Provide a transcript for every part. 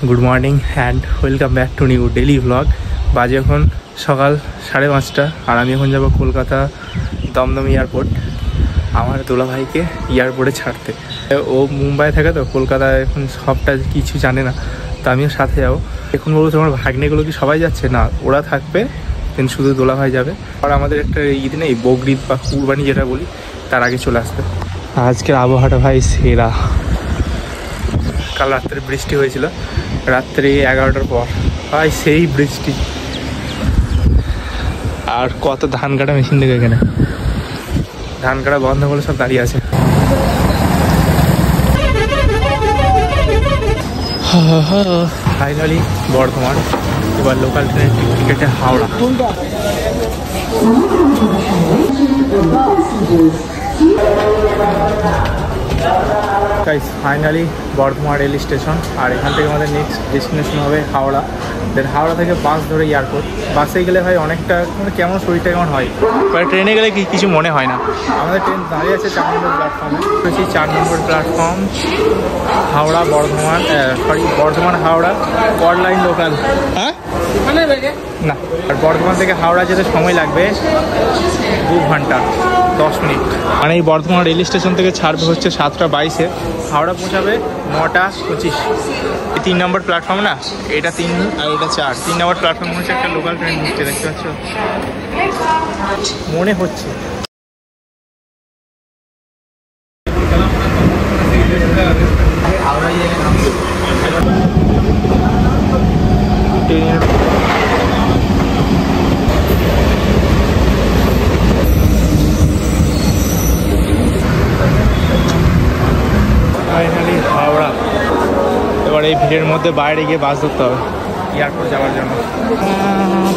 Good morning and welcome back to new daily vlog. বাজে এখন সকাল 5:30 আর আমি এখন যাব কলকাতা দমদম এয়ারপোর্ট আমার দুলাভাইকে এয়ারপোর্টে ছাড়তে। ও মুম্বাই থাকে তো, কলকাতায় এখন সবটা কিছু জানে না, তো আমিও সাথে যাবো। এখন বলবো তোমার ভাগ্নেগুলো কি সবাই যাচ্ছে? না, ওরা থাকবে কিন্তু শুধু দুলাভাই যাবে। আর আমাদের একটা ঈদ নেই, বকরিদ বা কুরবানি যেটা বলি, তার আগে চলে আসবে। আজকের আবহাওয়াটা ভাই সেরা। কাল রাত্রে বৃষ্টি হয়েছিল, রাত্রে 11টার পর ভাই সেই বৃষ্টি। আর কত ধান কাটা মেশিন দেখে এখানে, ধান কাটা বন্ধ করে সব দাঁড়িয়ে আছে। ফাইনালি বর্ধমান, এবার লোকাল ট্রেনের টিকিটে Howrah. Finally Bardhaman rail station, আর এখান থেকে আমাদের নেক্সট ডেস্টিনেশন হবে হাওড়া। দেন হাওড়া থেকে বাস ধরে এয়ারপোর্ট। বাসে গেলে ভাই অনেকটা মানে কেমন শরীরটা কেমন হয়, এবার ট্রেনে গেলে কিছু মনে হয় না। আমাদের ট্রেন দাঁড়িয়ে আছে 4 নম্বর প্ল্যাটফর্মে। 4 নম্বর প্ল্যাটফর্ম হাওড়া বর্ধমান, বর্ধমান হাওড়া কড লাইন লোকাল। হ্যাঁ না, আর বর্ধমান থেকে হাওড়া যেতে সময় লাগবে 2 ঘন্টা 10 মিনিট। মানে এই বর্ধমান রেল স্টেশন থেকে ছাড়বে হচ্ছে 7:22-এ, হাওড়া পৌঁছাবে 9:25। 3 নম্বর প্ল্যাটফর্ম না, এটা 3 আর এটা 4। 3 নম্বর প্ল্যাটফর্ম হচ্ছে একটা লোকাল ট্রেন ঢুকছে, দেখতে পাচ্ছ মনে হচ্ছে। ফাইনালি হাওড়া। এবার এই ভিড়ের মধ্যে বাইরে গিয়ে বাস ধরতে হবে এয়ারপোর্ট যাওয়ার জন্য।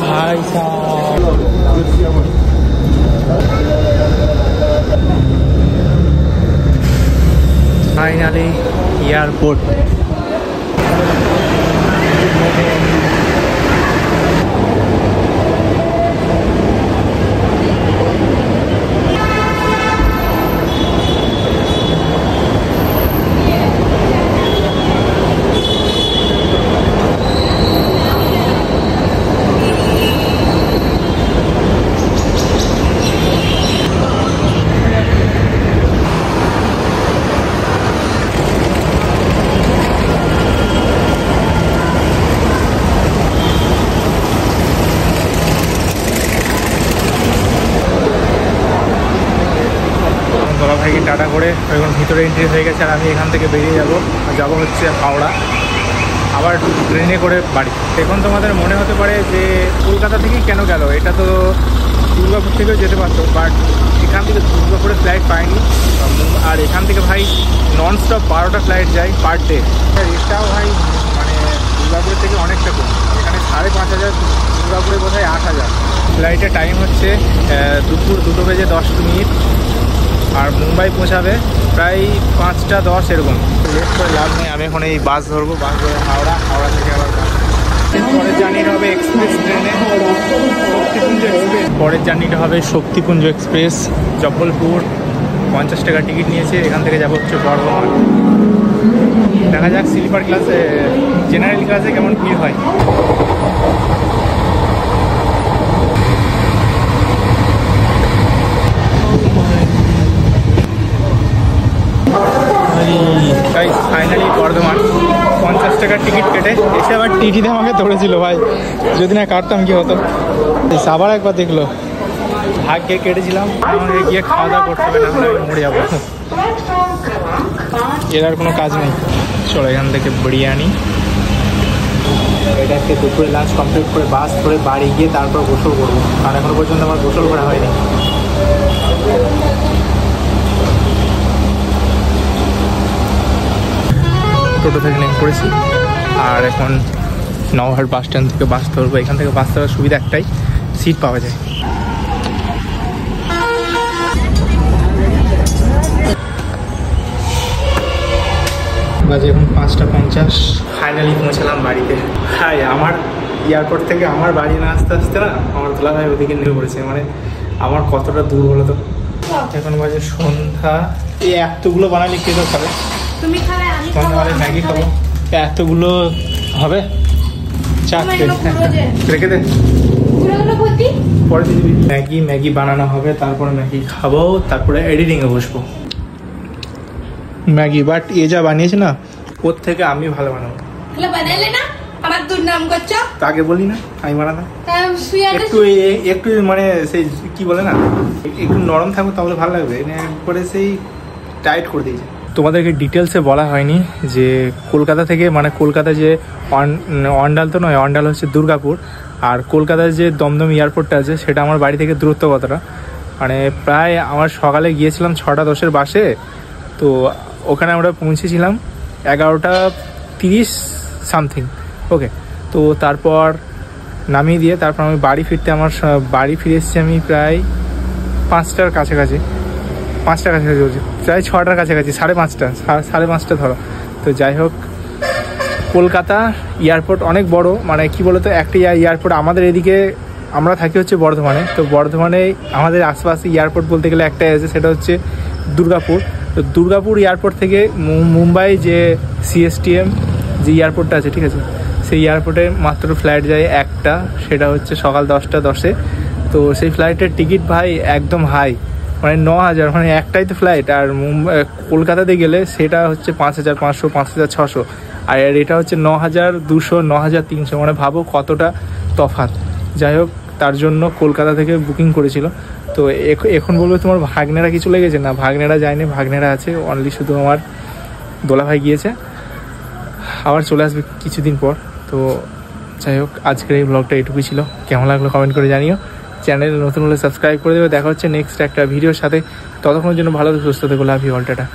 ভাই ফাইনালি এয়ারপোর্ট। ভাইকে টাটা করে এখন ভিতরে এন্ট্রি হয়ে গেছে, আর আমি এখান থেকে বেরিয়ে যাব হচ্ছে হাওড়া, আবার ট্রেনে করে বাড়ি। এখন তোমাদের মনে হতে পারে যে কলকাতা থেকেই কেন গেল, এটা তো দুর্গাপুর থেকেও যেতে পারতো, বাট এখান থেকে দুর্গাপুরে ফ্লাইট পাইনি। আর এখান থেকে ভাই ননস্টপ 12টা ফ্লাইট যায় পার ডে। রেটটাও ভাই মানে দুর্গাপুরের থেকে অনেকটা কম, এখানে 5,500, দুর্গাপুরে বোধহয় 8,000। ফ্লাইটের টাইম হচ্ছে দুপুর 2:10। আর মুম্বাই পৌঁছাবে প্রায় 5:10 এরকম। লেট করে লাভ নেই, আমি এখন এই বাস ধরবো, বাস ধরে হাওড়া থেকে আবার বাস। পরের জার্নিটা হবে এক্সপ্রেস ট্রেনে, শক্তিপুঞ্জ এক্সপ্রেস। পরের জার্নিটা হবে শক্তিপুঞ্জ এক্সপ্রেস, জব্বলপুর। 50 টাকা টিকিট নিয়েছে, এখান থেকে যাবো হচ্ছে বর্ধমান। দেখা যাক স্লিপার ক্লাসে জেনারেল ক্লাসে কেমন ভিড় হয়। ফাইনালি বর্ধমান। 50 টাকার টিকিট কেটে এসে আবার টিটিতে আমাকে ধরেছিল ভাই, যদি না কাটতাম কি হতো। আবার একবার দেখলো, ভাগ্যে কেটেছিলাম। আমাকে গিয়ে খাওয়া দাওয়া করতে হবে, না হলে আমি মরে যাবো। এর আর কোনো কাজ নেই। চলো এখান থেকে বিরিয়ানি, এটাকে দুপুরে লাঞ্চ কমপ্লিট করে বাস ধরে বাড়ি গিয়ে তারপর গোসল করবো, আর এখনো পর্যন্ত আমার গোসল করা হয়নি। টোটো থেকে নেমে পড়েছি, আর এখন নওহাট বাস স্ট্যান্ড থেকে বাস ধরবো। এখান থেকে বাস ধরার সুবিধা একটাই, সিট পাওয়া যায়। বাজে এখন 5:50। ফাইনালি পৌঁছালাম বাড়িতে। হাই, আমার এয়ারপোর্ট থেকে আমার বাড়ি না আসতে আসতে না আমার দুলাভাই ওদিকে নেমে পড়েছে। মানে আমার কতটা দূর বলো তো। এখন বাজে সন্ধ্যা। এই এতগুলো বানালে কে তো খাবে? তুমি খাবে, আমি খাবো, ম্যাগি খাবো। এতগুলো হবে চা রেখে দে, পরে দিবি। ম্যাগি বানানো হবে, তারপরে ম্যাগি খাবো, তারপরে এডিটিংয়ে বসবো। ম্যাগি বাট এ যা বানিয়েছে না, ওর থেকে আমি ভালো বানাবো। বানালে না আমার দুর্নাম করছো, তাকে বলি না আমি বানাতাম। একটু মানে সেই কি বলে না, একটু নরম থাকবে তাহলে ভালো লাগবে, একবারে সেই টাইট করে দিয়েছে। তোমাদেরকে ডিটেলসে বলা হয়নি যে কলকাতা থেকে, মানে কলকাতায় যে অন্ডাল তো নয়, অন্ডাল হচ্ছে দুর্গাপুর, আর কলকাতার যে দমদম এয়ারপোর্টটা আছে সেটা আমার বাড়ি থেকে দূরত্ব কতটা। মানে প্রায় আমার সকালে গিয়েছিলাম 6:10 বাসে, তো ওখানে আমরা পৌঁছেছিলাম 11:30 সামথিং। ওকে, তো তারপর নামিয়ে দিয়ে তারপর আমি বাড়ি বাড়ি ফিরে এসেছি আমি প্রায় 5টার কাছাকাছি, 5টার কাছাকাছি বলছি, প্রায় 6টার কাছাকাছি, 5:30 ধরো। তো যাই হোক, কলকাতা এয়ারপোর্ট অনেক বড়, মানে কি বলতো, একটা এয়ারপোর্ট আমাদের এদিকে, আমরা থাকি হচ্ছে বর্ধমানে, তো বর্ধমানে আমাদের আশপাশে এয়ারপোর্ট বলতে গেলে একটাই আছে, সেটা হচ্ছে দুর্গাপুর। তো দুর্গাপুর এয়ারপোর্ট থেকে মুম্বাই যে CSTM যে এয়ারপোর্টটা আছে, ঠিক আছে, সেই এয়ারপোর্টে মাত্র ফ্লাইট যায় একটা, সেটা হচ্ছে সকাল 10:10। তো সেই ফ্লাইটের টিকিট ভাই একদম হাই, মানে 9,000, মানে একটাই তো ফ্লাইট। আর কলকাতাতে গেলে সেটা হচ্ছে 5,500, 5,600, আর এটা হচ্ছে 9,200, 9,300, মানে ভাবো কতটা তফাৎ। যাই হোক, তার জন্য কলকাতা থেকে বুকিং করেছিল। তো এখন বলবে তোমার ভাগ্নেরা কি চলে গেছে? না, ভাগ্নেরা যায়নি, ভাগ্নেরা আছে, অনলি শুধু আমার দোলাভাই গিয়েছে, আবার চলে আসবে কিছুদিন পর। তো যাই হোক, আজকের এই ব্লগটা এটুকুই ছিল। কেমন লাগলো কমেন্ট করে জানিও, চ্যানেলে নতুন হলে সাবস্ক্রাইব করে দেবে। দেখা হচ্ছে নেক্সট একটা ভিডিওর সাথে, ততক্ষণের জন্য ভালো সুস্থ থেকো, লাভ ইউ অল, টাটা।